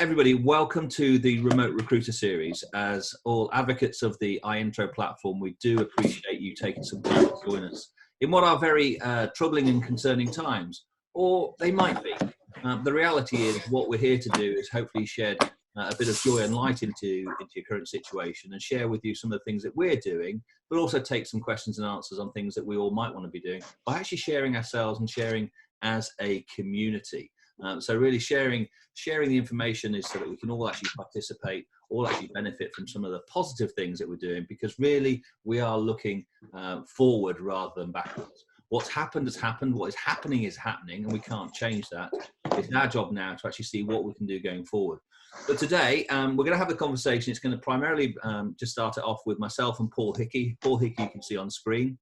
Everybody, welcome to the Remote Recruiter series. As all advocates of the iIntro platform, we do appreciate you taking some time to join us in what are very troubling and concerning times, or they might be. The reality is what we're here to do is hopefully shed a bit of joy and light into your current situation and share with you some of the things that we're doing, but also take some questions and answers on things that we all might want to be doing by actually sharing ourselves and sharing as a community. So really sharing the information is so that we can all actually participate, all actually benefit from some of the positive things that we're doing, because really we are looking forward rather than backwards. What's happened has happened, what is happening, and we can't change that. It's our job now to actually see what we can do going forward. But today, we're going to have a conversation. It's going to primarily just start it off with myself and Paul Hickey. Paul Hickey you can see on screen.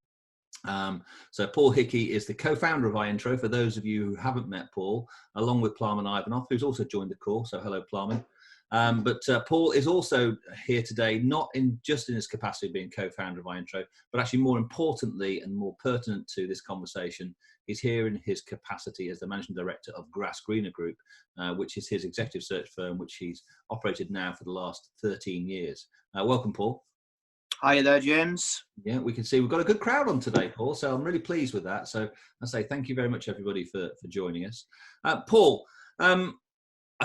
So Paul Hickey is the co-founder of iIntro, for those of you who haven't met Paul, along with Plamen Ivanov, who's also joined the call. So hello, Plamen. But Paul is also here today, not just in his capacity of being co-founder of iIntro, but actually more importantly and more pertinent to this conversation, he's here in his capacity as the managing director of Grass Greener Group, which is his executive search firm, which he's operated now for the last 13 years. Welcome, Paul. Hiya there, James. Yeah, we can see we've got a good crowd on today, Paul, so I'm really pleased with that. So I say thank you very much, everybody, for joining us. Paul, I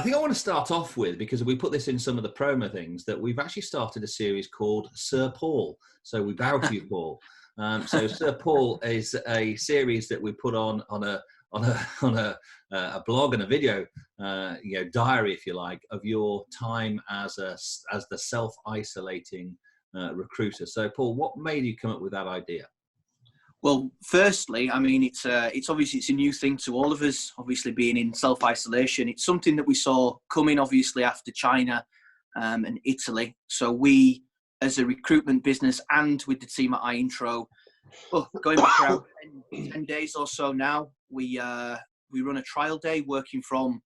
think I want to start off with, because we put this in some of the promo things, that we've actually started a series called Sir Paul. So we bow to you, Paul. So Sir Paul is a series that we put on a blog and a video, diary, if you like, of your time as the self-isolating recruiter. So Paul, what made you come up with that idea? Well, firstly, I mean, it's obviously it's a new thing to all of us, obviously being in self-isolation. It's something that we saw coming, obviously, after China and Italy. So we, as a recruitment business and with the team at iIntro, going back around 10 days or so now, we run a trial day working from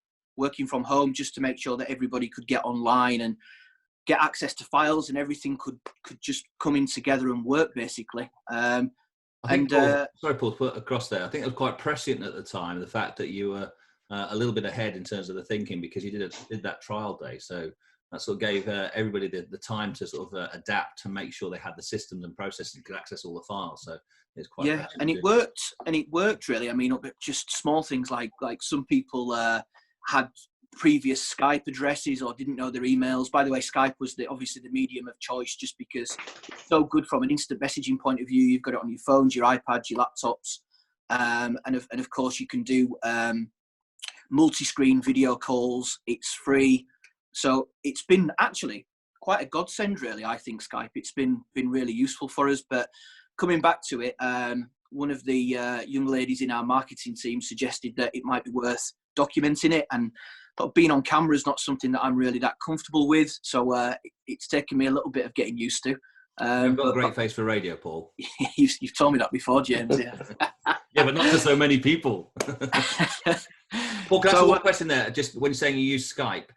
home, just to make sure that everybody could get online and get access to files, and everything could just come in together and work, basically. Sorry, Paul, to put across there, I think it was quite prescient at the time, the fact that you were a little bit ahead in terms of the thinking, because you did that trial day. So that sort of gave everybody the time to sort of adapt to make sure they had the systems and processes and could access all the files. So it's quite prescient. And it worked really. I mean, just small things like some people had previous Skype addresses or didn't know their emails. By the way, Skype was obviously the medium of choice, just because it's so good from an instant messaging point of view. You've got it on your phones, your iPads, your laptops, and of course you can do multi-screen video calls. It's free, so it's been actually quite a godsend, really. I think Skype, it's been really useful for us. But coming back to it, one of the young ladies in our marketing team suggested that it might be worth documenting it, and being on camera is not something that I'm really that comfortable with, so it's taken me a little bit of getting used to. You've got a great face for radio, Paul. You've told me that before, James. Yeah, yeah, but not to so many people. Paul, can I ask one question there? Just when you're saying you use Skype,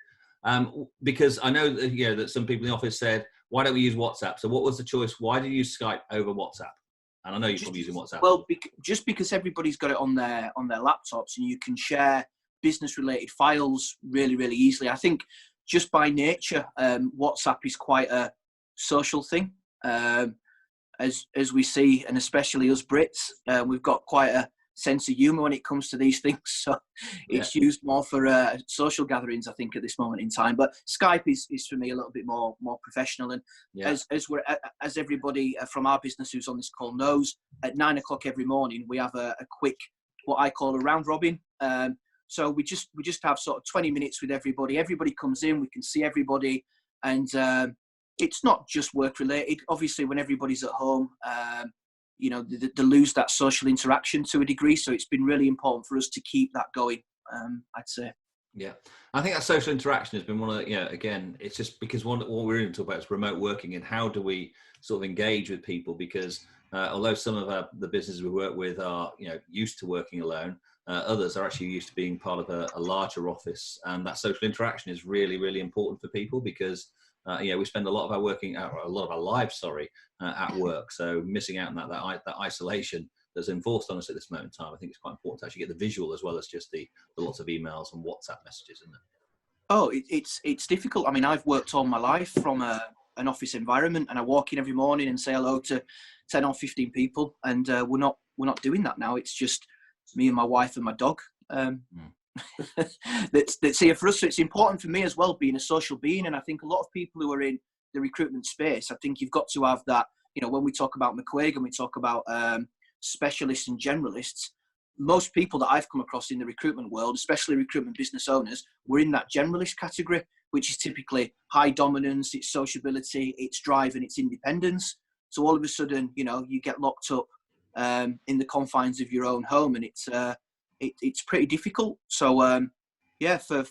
because I know that some people in the office said, "Why don't we use WhatsApp?" So, what was the choice? Why did you use Skype over WhatsApp? And I know you're probably using WhatsApp. Well, just because everybody's got it on their laptops, and you can share business-related files really, really easily. I think just by nature, WhatsApp is quite a social thing, as we see, and especially us Brits, we've got quite a sense of humour when it comes to these things. So it's used more for social gatherings, I think, at this moment in time. But Skype is for me a little bit more professional. And as everybody from our business who's on this call knows, at 9 o'clock every morning we have a quick, what I call a round robin. So we just have sort of 20 minutes with everybody. Everybody comes in, we can see everybody, and it's not just work related. Obviously, when everybody's at home, they lose that social interaction to a degree. So it's been really important for us to keep that going, I'd say. Yeah, I think that social interaction has been one of again, it's just because what we're going to talk about is remote working, and how do we sort of engage with people, because although some of the businesses we work with are used to working alone, others are actually used to being part of a larger office, and that social interaction is really, really important for people, because we spend a lot of our lives at work. So missing out on that isolation that's enforced on us at this moment in time, I think it's quite important to actually get the visual as well as just the lots of emails and WhatsApp messages, isn't it? Oh, it's difficult. I mean, I've worked all my life from an office environment, and I walk in every morning and say hello to 10 or 15 people, and we're not doing that now. It's just me and my wife and my dog. That's here for us. So it's important for me as well, being a social being. And I think a lot of people who are in the recruitment space, I think you've got to have that. You know, when we talk about McQuaig and we talk about specialists and generalists, most people that I've come across in the recruitment world, especially recruitment business owners, were in that generalist category, which is typically high dominance, it's sociability, it's drive, and it's independence. So all of a sudden, you know, you get locked up in the confines of your own home, and it's pretty difficult. So yeah, for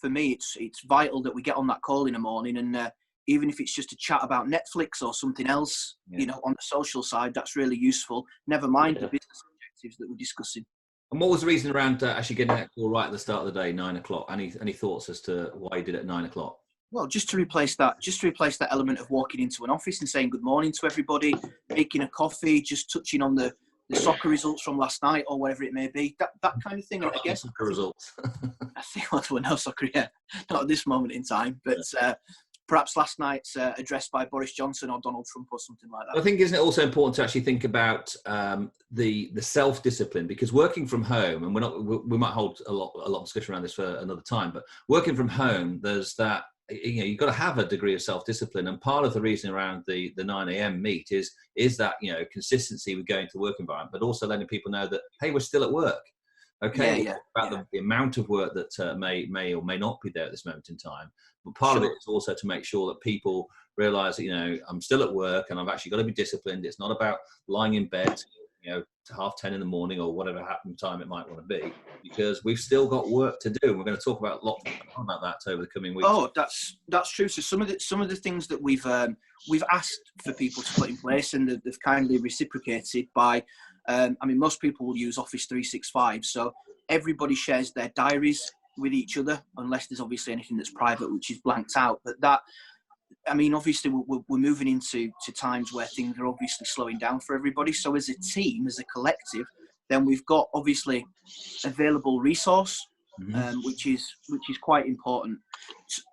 me, it's vital that we get on that call in the morning, and even if it's just a chat about Netflix or something else, you know, on the social side, that's really useful. Never mind the business objectives that we're discussing. And what was the reason around actually getting that call right at the start of the day, 9 o'clock? Any thoughts as to why you did it at 9 o'clock? Well, just to replace that element of walking into an office and saying good morning to everybody, making a coffee, just touching on the soccer results from last night or whatever it may be, that kind of thing. I guess soccer results. I think well, there were no soccer yet, not at this moment in time, but perhaps last night's address by Boris Johnson or Donald Trump or something like that. I think, isn't it also important to actually think about the self-discipline, because working from home, and we might hold a lot of discussion around this for another time, but working from home, there's that, you know, you've got to have a degree of self-discipline, and part of the reason around the 9 a.m. meet is that, you know, consistency with going to the work environment, but also letting people know that, hey, we're still at work. Okay, about the amount of work that may or may not be there at this moment in time. But part of it is also to make sure that people realise that, you know, I'm still at work and I've actually got to be disciplined. It's not about lying in bed, you know, to 10:30 in the morning or whatever time it might want to be, because we've still got work to do. And we're going to talk about lots about that over the coming weeks. Oh, that's true. So some of the things that we've asked for people to put in place, and they've kindly reciprocated by. I mean, most people will use Office 365, so everybody shares their diaries with each other, unless there's obviously anything that's private, which is blanked out. But that, I mean, obviously we're moving into times where things are obviously slowing down for everybody. So as a team, as a collective, then we've got obviously available resource, which is quite important.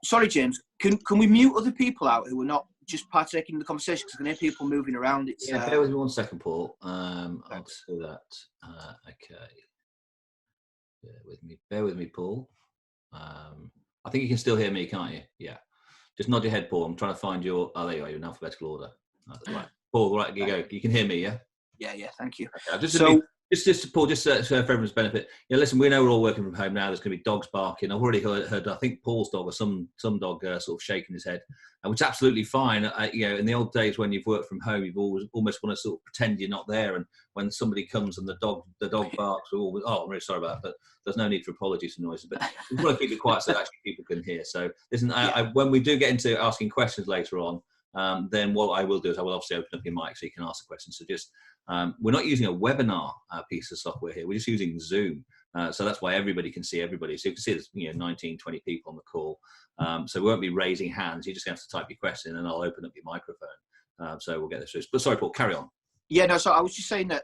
Sorry, James, can we mute other people out who are not just partaking in the conversation, because I can hear people moving around? It's bear with me 1 second, Paul. I'll do that. Okay. Bear with me, Paul. I think you can still hear me, can't you? Yeah. Just nod your head, Paul. I'm trying to find your. Oh, there you are. You're in alphabetical order. Right. Paul, right, you go. You can hear me, yeah? Yeah. Thank you. Okay, Just Paul, just for everyone's benefit. Yeah, listen, we know we're all working from home now. There's going to be dogs barking. I've already heard I think Paul's dog or some dog sort of shaking his head, which is absolutely fine. You know, in the old days when you've worked from home, you've almost want to sort of pretend you're not there. And when somebody comes and the dog barks, we're always, I'm really sorry about that. But there's no need for apologies for noises. But we want to keep it quiet so that actually people can hear. So listen, when we do get into asking questions later on, then what I will do is I will obviously open up your mic so you can ask the questions. So just, we're not using a webinar piece of software here. We're just using Zoom. So that's why everybody can see everybody. So you can see there's 19, 20 people on the call. So we won't be raising hands. You just have to type your question and I'll open up your microphone. So we'll get this through. But sorry, Paul, carry on. Yeah, no, so I was just saying that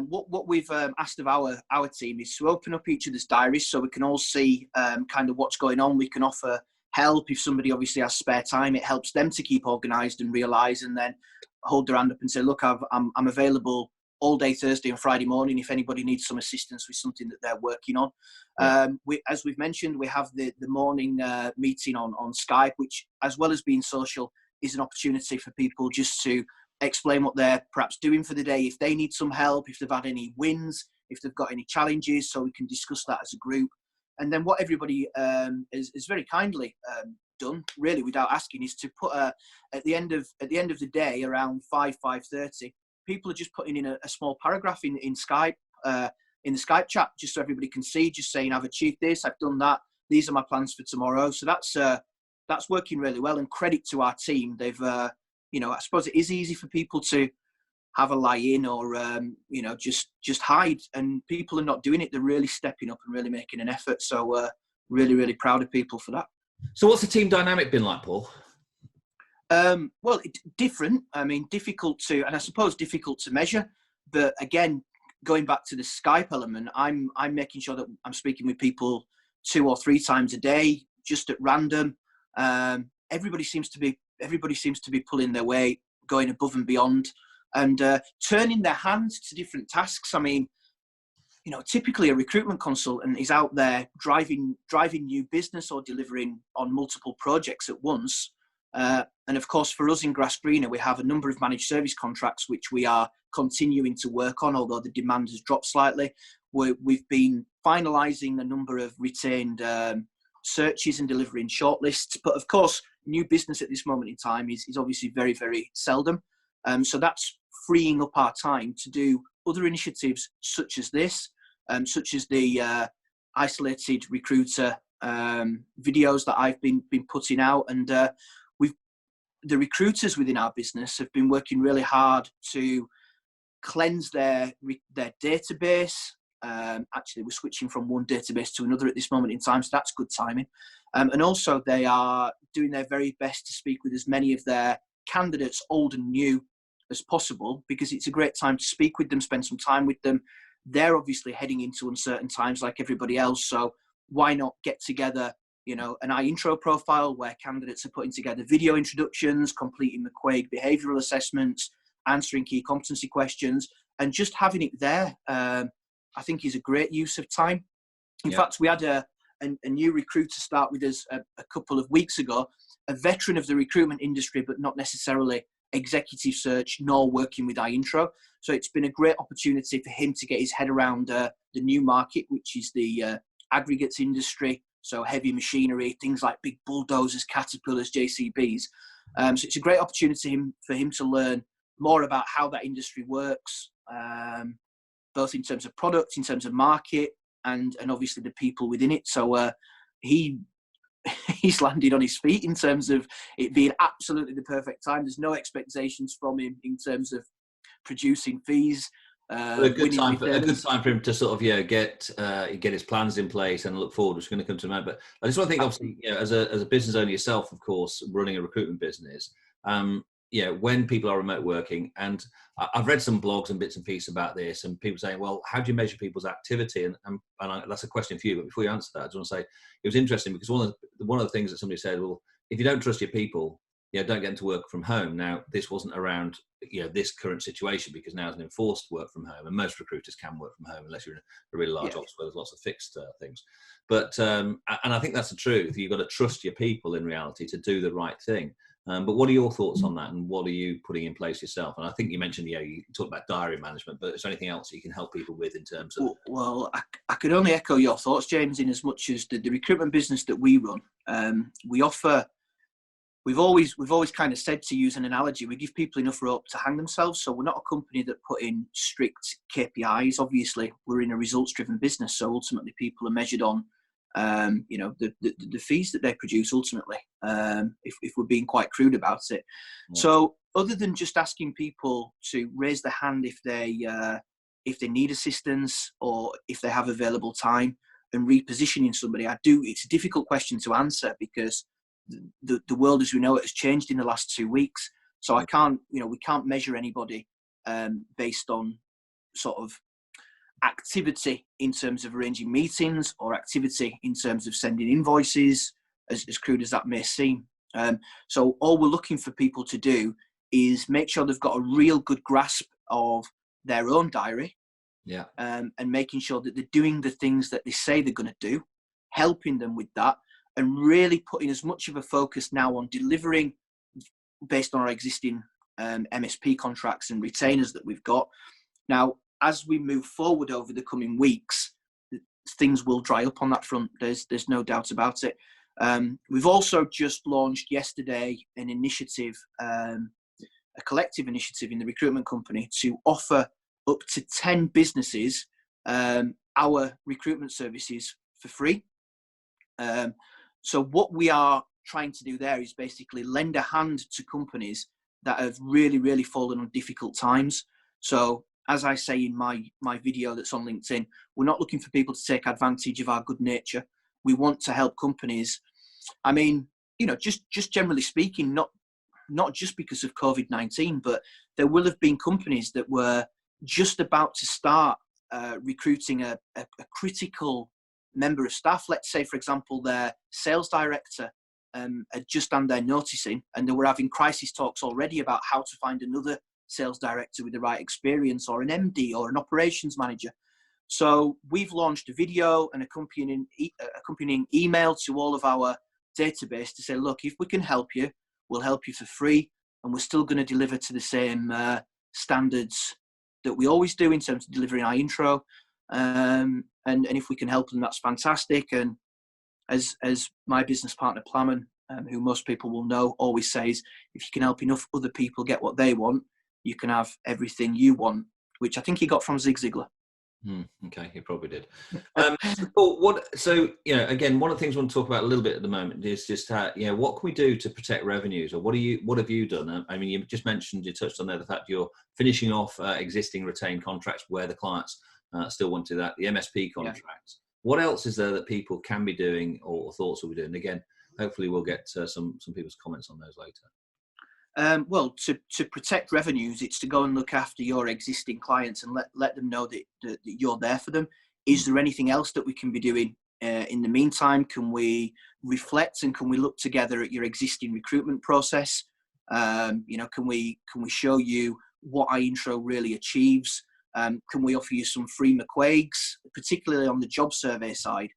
what we've asked of our team is to open up each other's diaries so we can all see kind of what's going on. We can offer help if somebody obviously has spare time. It helps them to keep organised and realise, and then hold their hand up and say, look, I'm available all day Thursday and Friday morning if anybody needs some assistance with something that they're working on. As we've mentioned, we have the morning meeting on Skype, which, as well as being social, is an opportunity for people just to explain what they're perhaps doing for the day, if they need some help, if they've had any wins, if they've got any challenges, so we can discuss that as a group. And then what everybody is very kindly done, really without asking, is to put at the end of the day around 5:30, people are just putting in a small paragraph in Skype, in the Skype chat, just so everybody can see, just saying, I've achieved this, I've done that, these are my plans for tomorrow. So that's working really well, and credit to our team. They've I suppose it is easy for people to have a lie in or just hide, and people are not doing it. They're really stepping up and really making an effort. So really proud of people for that. So what's the team dynamic been like, Paul? Well, different. I mean, difficult to measure. But again, going back to the Skype element, I'm making sure that I'm speaking with people 2 or 3 times a day, just at random. Everybody seems to be pulling their weight, going above and beyond, and turning their hands to different tasks. I mean, typically a recruitment consultant is out there driving new business or delivering on multiple projects at once. And of course, for us in Grass Greener, we have a number of managed service contracts which we are continuing to work on, although the demand has dropped slightly. We've been finalising a number of retained searches and delivering shortlists. But of course, new business at this moment in time is obviously very, very seldom. So that's freeing up our time to do other initiatives such as this, such as the isolated recruiter videos that I've been putting out. And the recruiters within our business have been working really hard to cleanse their database. Actually, we're switching from one database to another at this moment in time, so that's good timing. And also, they are doing their very best to speak with as many of their candidates, old and new, as possible, because it's a great time to speak with them, spend some time with them. They're obviously heading into uncertain times like everybody else, so why not get together, an iIntro profile where candidates are putting together video introductions, completing the Quaid behavioural assessments, answering key competency questions, and just having it there, I think is a great use of time. In fact, we had a new recruiter start with us a couple of weeks ago, a veteran of the recruitment industry, but not necessarily executive search nor working with iIntro. So it's been a great opportunity for him to get his head around the new market, which is the aggregates industry. So heavy machinery, things like big bulldozers, caterpillars, JCBs. So it's a great opportunity for him to learn more about how that industry works, both in terms of product, in terms of market, and obviously the people within it. So he's landed on his feet in terms of it being absolutely the perfect time. There's no expectations from him in terms of producing fees. A good time for him to sort of get his plans in place and look forward, which is going to come to a moment. But I just want to think, obviously, as a business owner yourself, of course, running a recruitment business, when people are remote working, and I've read some blogs and bits and pieces about this, and people saying, well, how do you measure people's activity? And that's a question for you. But before you answer that, I just want to say it was interesting because one of the things that somebody said, well, if you don't trust your people, don't get them to work from home. Now, this wasn't around this current situation, because now it's an enforced work from home, and most recruiters can work from home unless you're in a really large office where there's lots of fixed things. But and I think that's the truth. You've got to trust your people in reality to do the right thing. But what are your thoughts on that, and what are you putting in place yourself? And I think you mentioned, you talked about diary management, but is there anything else that you can help people with in terms of? Well, I could only echo your thoughts, James, in as much as the recruitment business that we run, we offer. We've always kind of said, to use an analogy, we give people enough rope to hang themselves. So we're not a company that put in strict KPIs. Obviously, we're in a results-driven business, so ultimately people are measured on the fees that they produce ultimately, if we're being quite crude about it. Yeah. So other than just asking people to raise their hand if they need assistance or if they have available time, and repositioning somebody, it's a difficult question to answer, because the world as we know it has changed in the last 2 weeks. So we can't measure anybody based on sort of activity in terms of arranging meetings, or activity in terms of sending invoices, as crude as that may seem. So all we're looking for people to do is make sure they've got a real good grasp of their own diary, and making sure that they're doing the things that they say they're going to do, helping them with that, and really putting as much of a focus now on delivering based on our existing MSP contracts and retainers that we've got. Now, as we move forward over the coming weeks, things will dry up on that front. There's no doubt about it. We've also just launched yesterday an initiative, a collective initiative in the recruitment company, to offer up to 10 businesses our recruitment services for free. So what we are trying to do there is basically lend a hand to companies that have really, really fallen on difficult times. So as I say in my video that's on LinkedIn, we're not looking for people to take advantage of our good nature. We want to help companies. I mean, just generally speaking, not just because of COVID-19, but there will have been companies that were just about to start recruiting a critical member of staff, let's say, for example, their sales director had just done their noticing, and they were having crisis talks already about how to find another sales director with the right experience, or an MD or an operations manager. So we've launched a video and accompanying email to all of our database to say, look, if we can help you, we'll help you for free, and we're still going to deliver to the same standards that we always do in terms of delivering our intro. And if we can help them, that's fantastic. And as my business partner Plamen, who most people will know, always says, if you can help enough other people get what they want, you can have everything you want, which I think he got from Zig Ziglar. Okay, he probably did. So again, one of the things I want to talk about a little bit at the moment is just how, what can we do to protect revenues, or what have you done? I mean, you just mentioned, you touched on there, the fact you're finishing off existing retained contracts where the clients still want to that, the MSP contracts. Yeah. What else is there that people can be doing or thoughts will be doing? Again, hopefully we'll get some people's comments on those later. Well, to protect revenues, it's to go and look after your existing clients and let them know that you're there for them. Is there anything else that we can be doing in the meantime? Can we reflect and can we look together at your existing recruitment process? Can we show you what our intro really achieves? Can we offer you some free McQuaigs, particularly on the job survey side?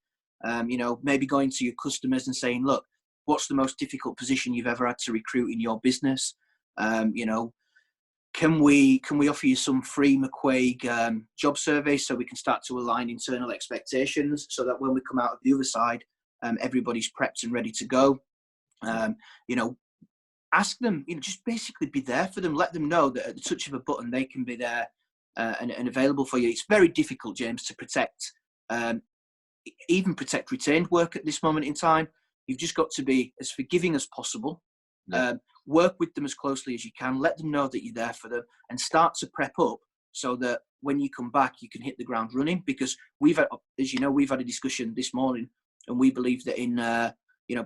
Maybe going to your customers and saying, look, what's the most difficult position you've ever had to recruit in your business? Can we offer you some free McQuaig job surveys so we can start to align internal expectations, so that when we come out of the other side, everybody's prepped and ready to go? Ask them, just basically be there for them. Let them know that at the touch of a button, they can be there and available for you. It's very difficult, James, to protect, even protect retained work at this moment in time. You've just got to be as forgiving as possible. Yeah. Work with them as closely as you can. Let them know that you're there for them, and start to prep up so that when you come back, you can hit the ground running. Because we've had a discussion this morning, and we believe that in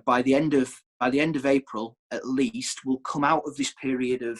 by the end of April at least, we'll come out of this period of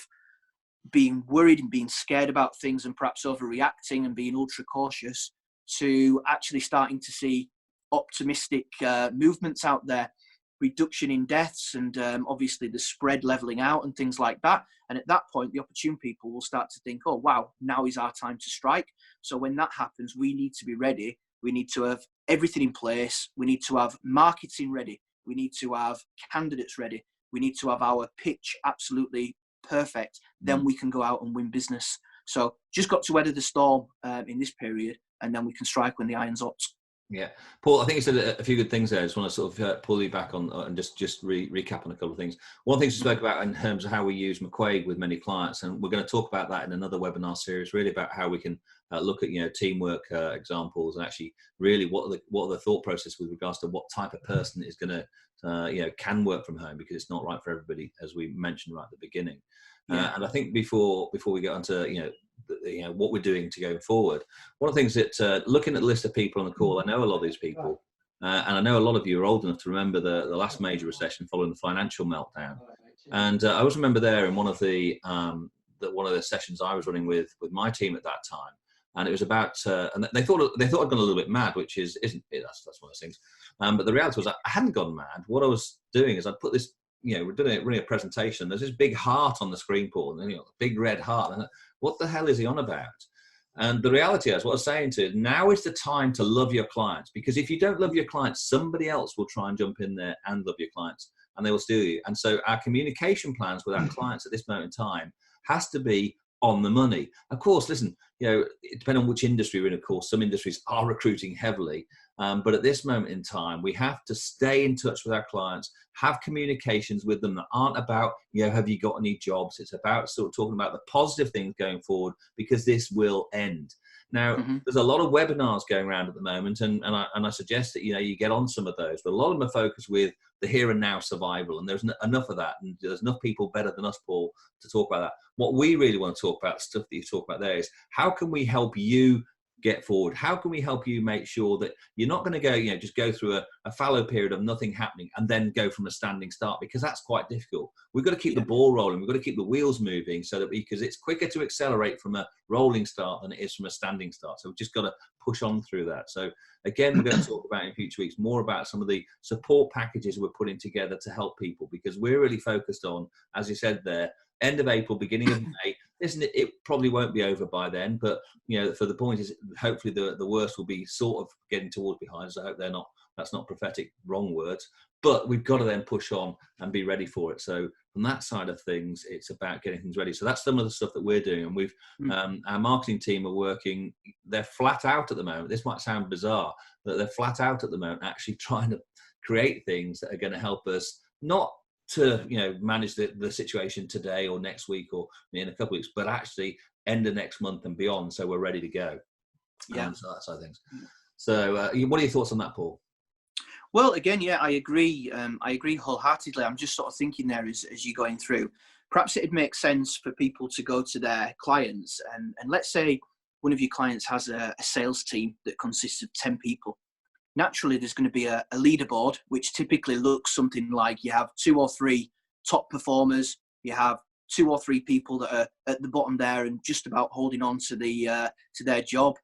being worried and being scared about things and perhaps overreacting and being ultra cautious, to actually starting to see optimistic movements out there. Reduction in deaths, and obviously the spread leveling out and things like that. And at that point, the opportune people will start to think, oh, wow, now is our time to strike. So when that happens, we need to be ready. We need to have everything in place. We need to have marketing ready. We need to have candidates ready. We need to have our pitch absolutely perfect. Then we can go out and win business. So just got to weather the storm in this period, and then we can strike when the iron's hot. Yeah, Paul, I think you said a few good things there. I just want to sort of pull you back on and just recap on a couple of things. One of the things we spoke about in terms of how we use McQuaig with many clients, and we're going to talk about that in another webinar series, really about how we can look at teamwork examples, and actually really what are the thought process with regards to what type of person is going to can work from home, because it's not right for everybody, as we mentioned right at the beginning. Yeah. And I think before we get onto what we're doing to go forward, one of the things that looking at the list of people on the call, I know a lot of these people, and I know a lot of you are old enough to remember the last major recession following the financial meltdown. And I always remember there in one of the sessions I was running with my team at that time, and it was about and they thought I'd gone a little bit mad, which isn't it? That's one of those things. But the reality was I hadn't gone mad. What I was doing is I put this. We're doing a presentation. There's this big heart on the screen, Paul, and big red heart. And what the hell is he on about? And the reality is, what I was saying to you, now is the time to love your clients, because if you don't love your clients, somebody else will try and jump in there and love your clients, and they will steal you. And so our communication plans with our clients at this moment in time has to be on the money. Of course, listen, it depends on which industry we're in. Of course, some industries are recruiting heavily. But at this moment in time, we have to stay in touch with our clients, have communications with them that aren't about, have you got any jobs? It's about sort of talking about the positive things going forward, because this will end. Now, there's a lot of webinars going around at the moment, and I suggest that, you get on some of those, but a lot of them are focused with the here and now survival, and there's enough of that, and there's enough people better than us, Paul, to talk about that. What we really want to talk about, stuff that you talk about there, is how can we help you get forward? How can we help you make sure that you're not going to go, just go through a fallow period of nothing happening and then go from a standing start, because that's quite difficult. We've got to keep the ball rolling. We've got to keep the wheels moving because it's quicker to accelerate from a rolling start than it is from a standing start. So we've just got to push on through that. So again, we're going to talk about in future weeks more about some of the support packages we're putting together to help people, because we're really focused on, as you said there, end of April, beginning of May. Listen, it probably won't be over by then, but for the point is, hopefully the worst will be sort of getting towards behind us. I hope that's not prophetic, wrong words, but we've got to then push on and be ready for it. So from that side of things, it's about getting things ready. So that's some of the stuff that we're doing, and we've our marketing team are working. They're flat out at the moment. This might sound bizarre, but they're flat out at the moment, actually trying to create things that are going to help us not to manage the situation today or next week or in a couple of weeks, but actually end of next month and beyond, so we're ready to go. So that side of things. So what are your thoughts on that, Paul? Well, again, I agree wholeheartedly. I'm just sort of thinking there as you're going through, perhaps it'd make sense for people to go to their clients and let's say one of your clients has a sales team that consists of 10 people. Naturally, there's going to be a leaderboard, which typically looks something like you have 2 or 3 top performers, you have 2 or 3 people that are at the bottom there and just about holding on to their job,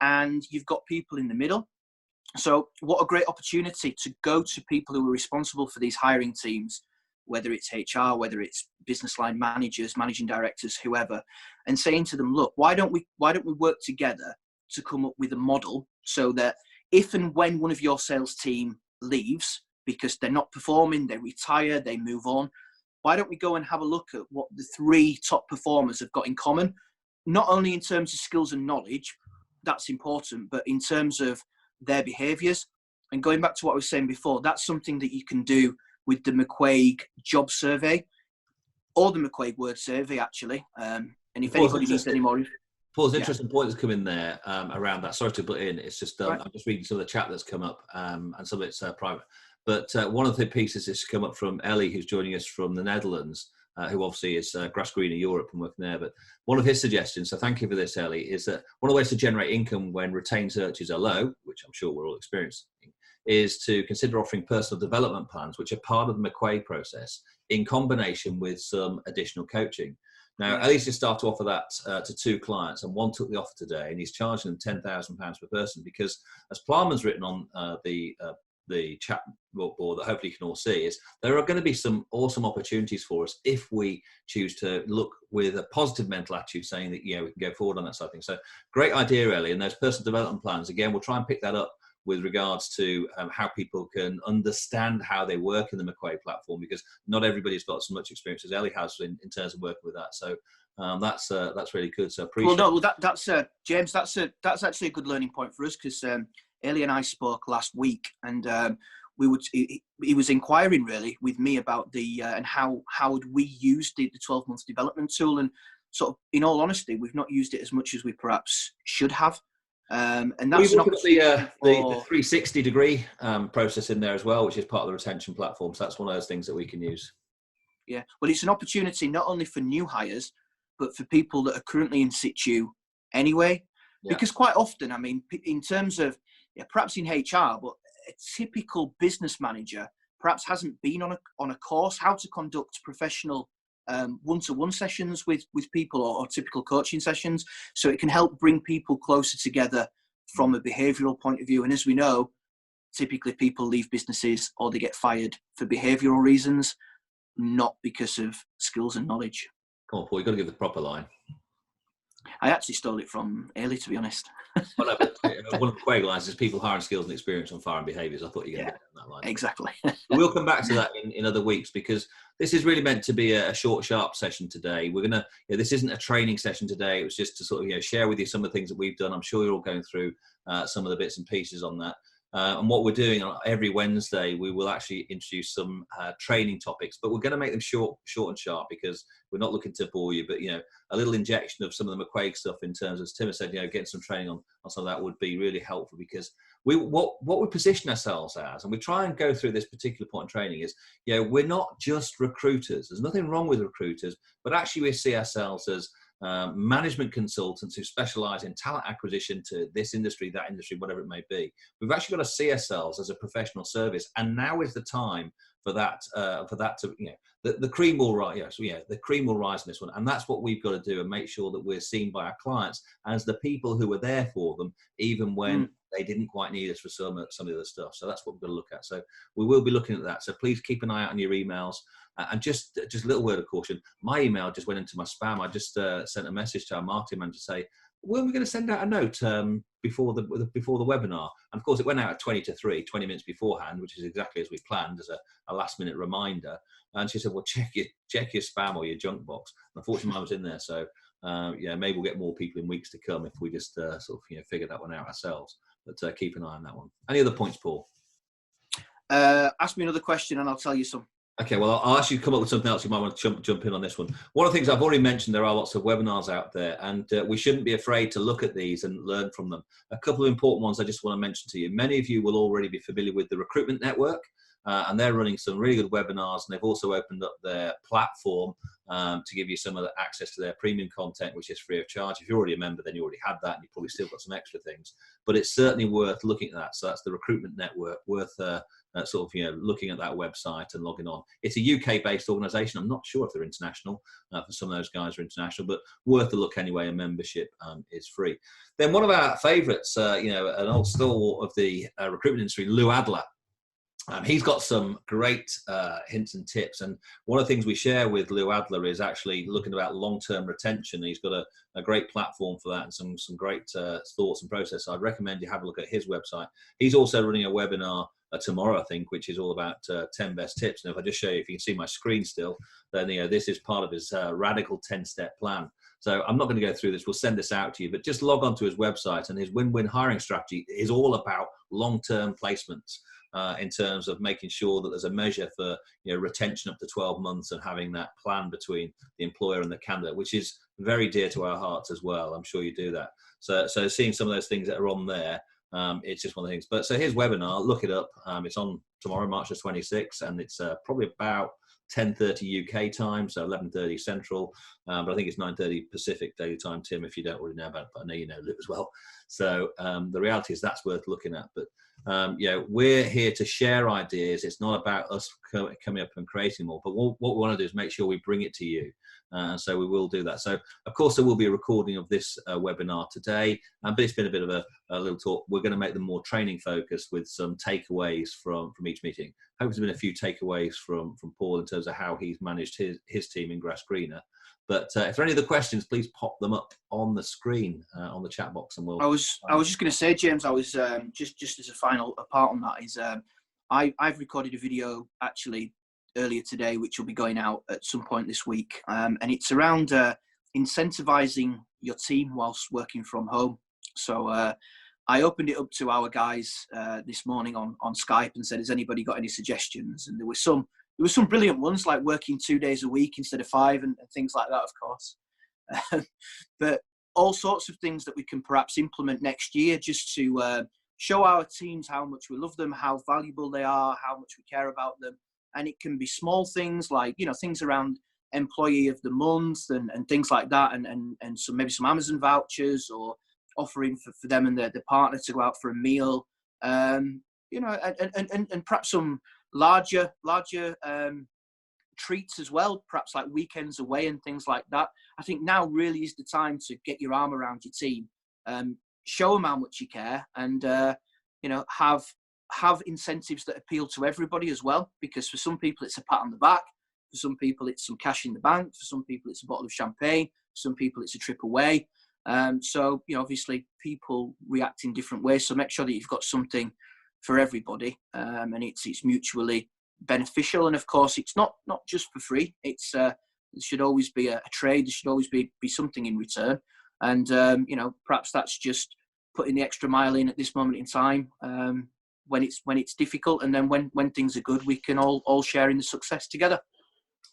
and you've got people in the middle. So what a great opportunity to go to people who are responsible for these hiring teams, whether it's HR, whether it's business line managers, managing directors, whoever, and saying to them, look, why don't we work together to come up with a model so that if and when one of your sales team leaves because they're not performing, they retire, they move on, why don't we go and have a look at what the 3 top performers have got in common, not only in terms of skills and knowledge, that's important, but in terms of their behaviours. And going back to what I was saying before, that's something that you can do with the McQuaig job survey or the McQuaig word survey, actually. And if anybody needs any more... Paul's interesting point has come in there around that. Sorry to butt in. It's just I'm just reading some of the chat that's come up, and some of it's private. But one of the pieces has come up from Ellie, who's joining us from the Netherlands, who obviously is grass greener Europe and working there. But one of his suggestions, so thank you for this, Ellie, is that one of the ways to generate income when retained searches are low, which I'm sure we're all experiencing, is to consider offering personal development plans, which are part of the McQuaig process, in combination with some additional coaching. Now, Ellie's just started to offer that to 2 clients, and one took the offer today, and he's charging them £10,000 per person because, as Plarman's written on the chat board that hopefully you can all see, is there are going to be some awesome opportunities for us if we choose to look with a positive mental attitude, saying that, we can go forward on that side of things. So great idea, Ellie. And those personal development plans, again, we'll try and pick that up with regards to how people can understand how they work in the McQuaig platform, because not everybody's got as much experience as Ellie has in terms of working with that. So that's really good. So appreciate. Well, no, that's James. That's actually a good learning point for us, because Ellie and I spoke last week, and he was inquiring really with me about the and how would we use the 12-month development tool, and sort of, in all honesty, we've not used it as much as we perhaps should have. And that's we look at the 360-degree process in there as well, which is part of the retention platform. So that's one of those things that we can use. Yeah, well, it's an opportunity not only for new hires, but for people that are currently in situ anyway. Yeah. Because quite often, I mean, in terms of perhaps in HR, but a typical business manager perhaps hasn't been on a course how to conduct professional one-to-one sessions with people, or typical coaching sessions. So it can help bring people closer together from a behavioural point of view. And as we know, typically people leave businesses or they get fired for behavioural reasons, not because of skills and knowledge. Come on, Paul, you've got to give the proper line. I actually stole it from Ailey, to be honest. Well, no, but one of the McQuaig lines is people hiring skills and experience on firing behaviours. I thought you were going to get that line. Exactly. We'll come back to that in other weeks, because this is really meant to be a short, sharp session today. We're going to, this isn't a training session today. It was just to sort of, share with you some of the things that we've done. I'm sure you're all going through some of the bits and pieces on that. And what we're doing every Wednesday, we will actually introduce some training topics, but we're going to make them short and sharp, because we're not looking to bore you, but, a little injection of some of the McQuaig stuff in terms of, as Tim has said, getting some training on some of that would be really helpful, because what we position ourselves as, and we try and go through this particular point in training, is, we're not just recruiters. There's nothing wrong with recruiters, but actually we see ourselves as management consultants who specialize in talent acquisition to this industry, that industry, whatever it may be. We've actually got to see ourselves as a professional service, and now is the time for that to, the cream will rise. The cream will rise in this one, and that's what we've got to do, and make sure that we're seen by our clients as the people who were there for them, even when they didn't quite need us for some of the other stuff. So that's what we've got to look at. So we will be looking at that. So please keep an eye out on your emails. And just a little word of caution, my email just went into my spam. I just sent a message to our marketing manager to say, when are we going to send out a note before the webinar? And of course, it went out at 20 to 3, 20 minutes beforehand, which is exactly as we planned, as a last minute reminder. And she said, well, check your spam or your junk box. And unfortunately, mine was in there. So maybe we'll get more people in weeks to come if we just figure that one out ourselves. But keep an eye on that one. Any other points, Paul? Ask me another question and I'll tell you some. Okay, well, I'll ask you to come up with something else. You might want to jump in on this one. One of the things I've already mentioned, there are lots of webinars out there, and we shouldn't be afraid to look at these and learn from them. A couple of important ones I just want to mention to you. Many of you will already be familiar with the Recruitment Network, and they're running some really good webinars, and they've also opened up their platform to give you some of the access to their premium content, which is free of charge. If you're already a member, then you already had that, and you've probably still got some extra things. But it's certainly worth looking at that. So that's the Recruitment Network, worth looking at that website and logging on. It's a UK-based organisation. I'm not sure if they're international. For some of those guys are international, but worth a look anyway. And membership is free. Then one of our favourites, an old stalwart of the recruitment industry, Lou Adler. He's got some great hints and tips, and one of the things we share with Lou Adler is actually looking about long-term retention. He's got a great platform for that, and some great thoughts and process. So I'd recommend you have a look at his website. He's also running a webinar tomorrow, I think, which is all about 10 best tips. And if I just show you, if you can see my screen still, then this is part of his radical 10-step plan. So I'm not going to go through this. We'll send this out to you, but just log on to his website, and his win-win hiring strategy is all about long-term placements. In terms of making sure that there's a measure for retention up to 12 months and having that plan between the employer and the candidate, which is very dear to our hearts as well. I'm sure you do that. So seeing some of those things that are on there, it's just one of the things. But so his webinar, look it up. It's on tomorrow, March the 26th, and it's probably about 10:30 UK time, so 11:30 Central, but I think it's 9:30 Pacific Daily Time, Tim, if you don't already know about it, but I know you know Luke as well. So the reality is that's worth looking at. But we're here to share ideas. It's not about us coming up and creating more, but what we want to do is make sure we bring it to you. So we will do that. So of course there will be a recording of this webinar today, but it's been a bit of a little talk. We're going to make them more training focused with some takeaways from each meeting. Hope there's been a few takeaways from Paul in terms of how he's managed his team in Grass Greener. But if there are any other questions, please pop them up on the screen, on the chat box, and we'll. I was just going to say, James, I was just as a final part on that is I've recorded a video actually earlier today, which will be going out at some point this week, and it's around incentivizing your team whilst working from home. So I opened it up to our guys this morning on Skype and said, has anybody got any suggestions? And there were some brilliant ones, like working 2 days a week instead of 5 and things like that, of course. But all sorts of things that we can perhaps implement next year just to show our teams how much we love them, how valuable they are, how much we care about them. And it can be small things like, things around employee of the month and things like that. And maybe some Amazon vouchers or offering for them and their partner to go out for a meal, and perhaps some larger treats as well, perhaps like weekends away and things like that. I think now really is the time to get your arm around your team, show them how much you care, and have incentives that appeal to everybody as well, because for some people it's a pat on the back, for some people it's some cash in the bank, for some people it's a bottle of champagne, for some people it's a trip away. So obviously people react in different ways, so make sure that you've got something for everybody, and it's mutually beneficial. And of course it's not just for free, it should always be a trade. There should always be something in return, and perhaps that's just putting the extra mile in at this moment in time, when it's difficult, and then when things are good, we can all share in the success together.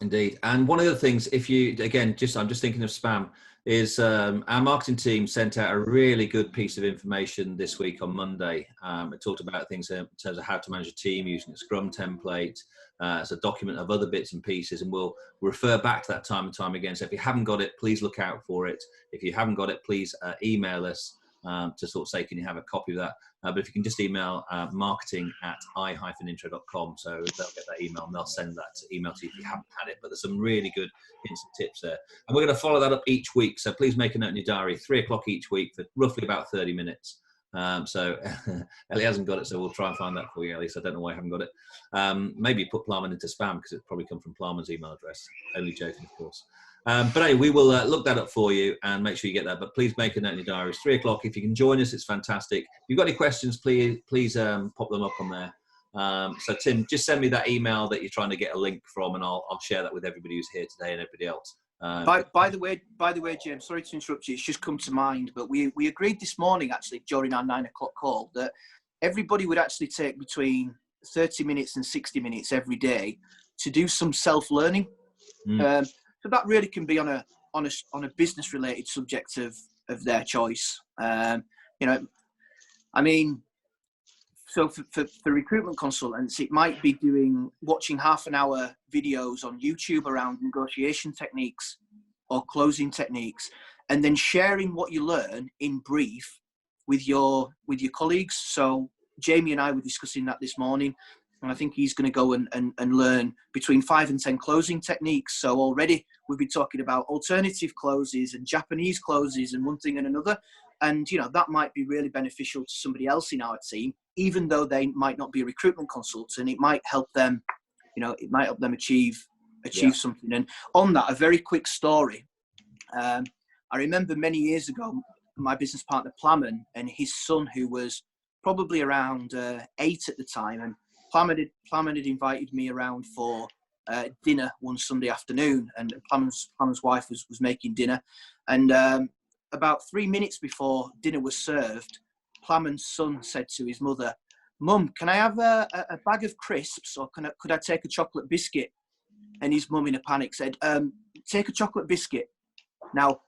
Indeed. And one of the things, if you, again, I'm just thinking of spam, is our marketing team sent out a really good piece of information this week on Monday. It talked about things in terms of how to manage a team using a Scrum template. It's a document of other bits and pieces, and we'll refer back to that time and time again. So if you haven't got it, please look out for it. If you haven't got it, please email us to sort of say, can you have a copy of that? But if you can just email marketing@i-intro.com, so they'll get that email and they'll send that email to you if you haven't had it. But there's some really good hints and tips there. And we're going to follow that up each week. So please make a note in your diary, 3 o'clock each week for roughly about 30 minutes. So Ellie hasn't got it, so we'll try and find that for you, Ellie. So I don't know why I haven't got it. Maybe put Plowman into spam because it's probably come from Plowman's email address. Only joking, of course. But anyway, we will look that up for you and make sure you get that. But please make a note in your diaries. 3 o'clock. If you can join us, it's fantastic. If you've got any questions, please pop them up on there. So Tim, just send me that email that you're trying to get a link from, and I'll share that with everybody who's here today and everybody else. By the way, James, sorry to interrupt you. It's just come to mind, but we agreed this morning, actually, during our 9 o'clock call, that everybody would actually take between 30 minutes and 60 minutes every day to do some self-learning. So that really can be on a business-related subject of their choice. So for recruitment consultants, it might be watching half-an-hour videos on YouTube around negotiation techniques or closing techniques, and then sharing what you learn in brief with your colleagues. So Jamie and I were discussing that this morning, and I think he's going to go and learn between 5 and 10 closing techniques. So already we've been talking about alternative closes and Japanese closes and one thing and another. And, that might be really beneficial to somebody else in our team, even though they might not be a recruitment consultant. It might help them, achieve something. And on that, a very quick story. I remember many years ago, my business partner, Plowman, and his son, who was probably around 8 at the time, and Plowman had invited me around for dinner one Sunday afternoon, and Plowman's wife was making dinner. And about 3 minutes before dinner was served, Plowman's son said to his mother, "Mum, can I have a bag of crisps, or could I take a chocolate biscuit?" And his mum, in a panic, said, "Take a chocolate biscuit." Now,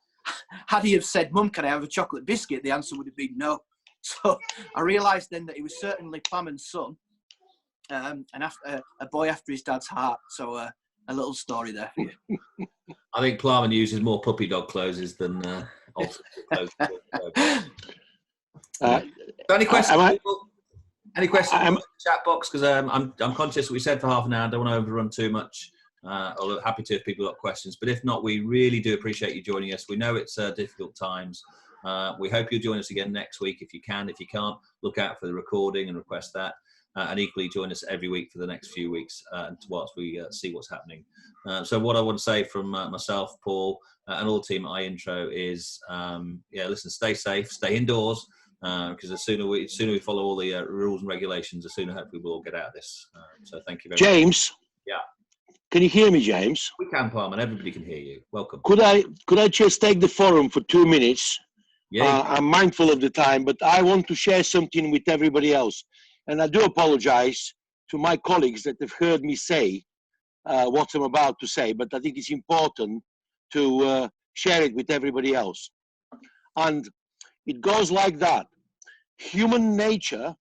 had he have said, "Mum, can I have a chocolate biscuit?" the answer would have been no. So I realised then that it was certainly Plowman's son, and a boy after his dad's heart. So a little story there for you. I think Plowman uses more puppy dog closes than closes. Any questions? Any questions in the chat box? Because I'm conscious we said for half an hour. I don't want to overrun too much. Although happy to if people have got questions. But if not, we really do appreciate you joining us. We know it's difficult times. We hope you'll join us again next week if you can. If you can't, look out for the recording and request that. And equally join us every week for the next few weeks whilst we see what's happening. So what I want to say from myself, Paul, and all the team at iIntro is, listen, stay safe, stay indoors, because the sooner we follow all the rules and regulations, the sooner hopefully we'll all get out of this. So thank you very much. James? Yeah. Can you hear me, James? We can, Palmer. Everybody can hear you. Welcome. Could I just take the forum for 2 minutes? Yeah. I'm mindful of the time, but I want to share something with everybody else. And I do apologize to my colleagues that have heard me say what I'm about to say, but I think it's important to share it with everybody else. And it goes like that. Human nature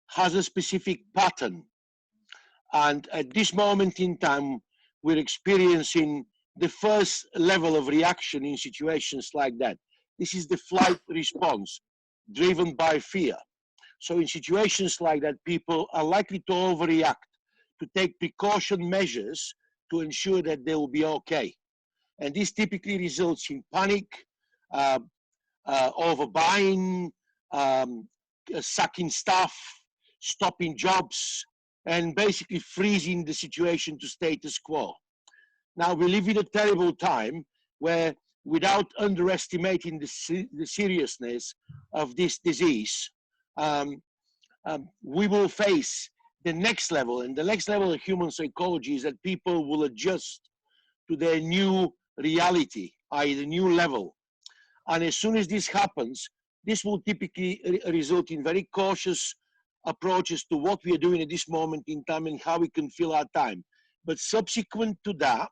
has a specific pattern. And at this moment in time, we're experiencing the first level of reaction in situations like that. This is the flight response driven by fear. So in situations like that, people are likely to overreact, to take precaution measures to ensure that they will be okay. And this typically results in panic, overbuying, sacking staff, stopping jobs, and basically freezing the situation to status quo. Now, we live in a terrible time where, without underestimating the seriousness of this disease, we will face the next level. And the next level of human psychology is that people will adjust to their new reality, i.e. the new level. And as soon as this happens, this will typically result in very cautious approaches to what we are doing at this moment in time and how we can fill our time. But subsequent to that,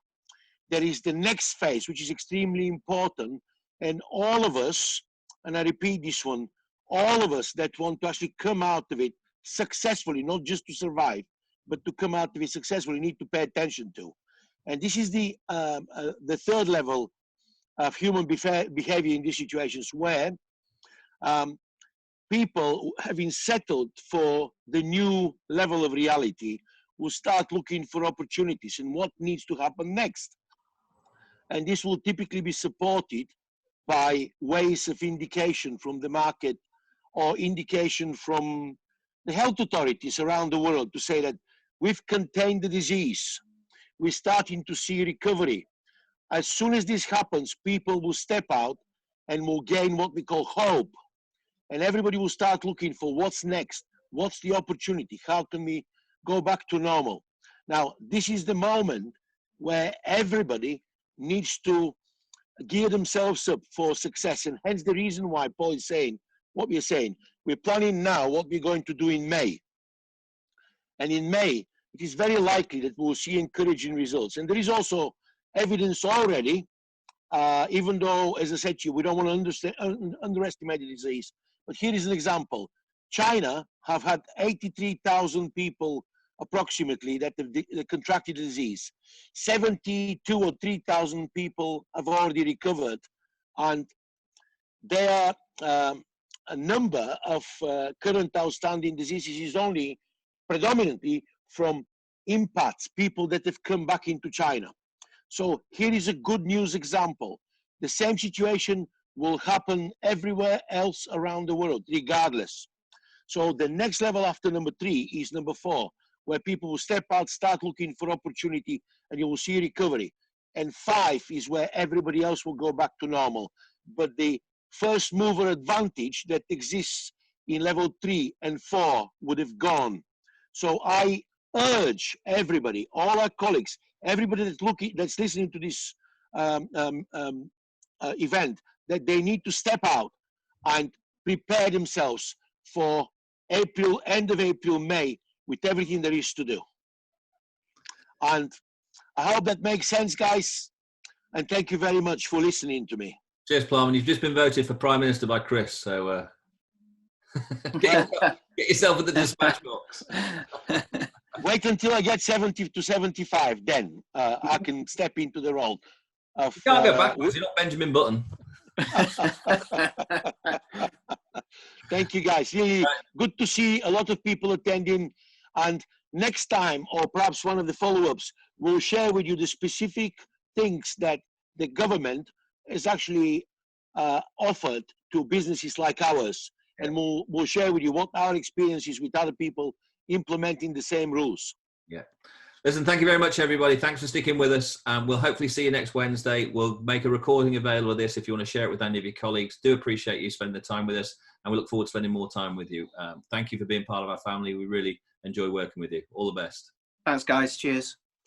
there is the next phase, which is extremely important, And all of us, and I repeat this one, all of us that want to actually come out of it successfully, not just to survive, but to come out of it successfully, need to pay attention to. And this is the third level of human behavior in these situations, where people having settled for the new level of reality will start looking for opportunities and what needs to happen next. And this will typically be supported by ways of indication from the market or indication from the health authorities around the world to say that we've contained the disease. We're starting to see recovery. As soon as this happens, people will step out and will gain what we call hope. And everybody will start looking for what's next, what's the opportunity, how can we go back to normal. Now, this is the moment where everybody needs to gear themselves up for success, and hence the reason why Paul is saying what we're saying. We're planning now what we're going to do in May. And in May, it is very likely that we'll see encouraging results. And there is also evidence already, even though, as I said to you, we don't want to underestimate the disease. But here is an example. China have had 83,000 people approximately that have contracted the disease. 72 or 3,000 people have already recovered. And there are a number of current outstanding diseases is only predominantly from impats, people that have come back into China. So here is a good news example. The same situation will happen everywhere else around the world, regardless. So the next level after number 3 is number 4, where people will step out, start looking for opportunity, and you will see recovery. And 5 is where everybody else will go back to normal. But the first mover advantage that exists in level 3 and 4 would have gone. So I urge everybody, all our colleagues, everybody that's listening to this event, that they need to step out and prepare themselves for April, end of April, May, with everything there is to do. And I hope that makes sense, guys. And thank you very much for listening to me. Cheers, Plum. And you've just been voted for Prime Minister by Chris, so get yourself in the dispatch box. Wait until I get 70 to 75, then I can step into the role. You can't go backwards, you're not Benjamin Button. Thank you, guys. Really good to see a lot of people attending. And next time, or perhaps one of the follow-ups, we'll share with you the specific things that the government has actually offered to businesses like ours. And we'll share with you what our experience is with other people implementing the same rules. Yeah. Listen, thank you very much, everybody. Thanks for sticking with us. We'll hopefully see you next Wednesday. We'll make a recording available of this if you want to share it with any of your colleagues. Do appreciate you spending the time with us, and we look forward to spending more time with you. Thank you for being part of our family. We really enjoy working with you. All the best. Thanks, guys. Cheers.